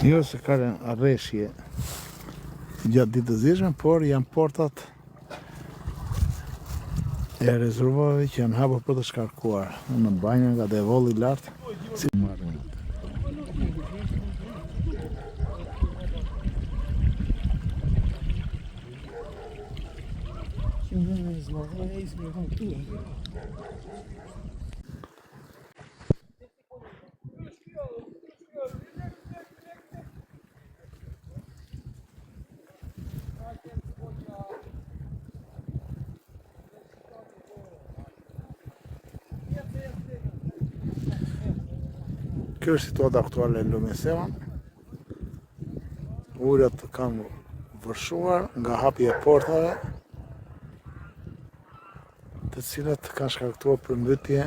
Jo se kanë arreshje gjatë ditëzishme, por janë portat e rezervove që janë hapur për të shkarkuar në banjë nga devolli lartë si marrin. Kjo është situata aktuale e Lumesema. Urat kanë vërshuar nga hapja e portave, të cilat kanë shkaktuar përmbytje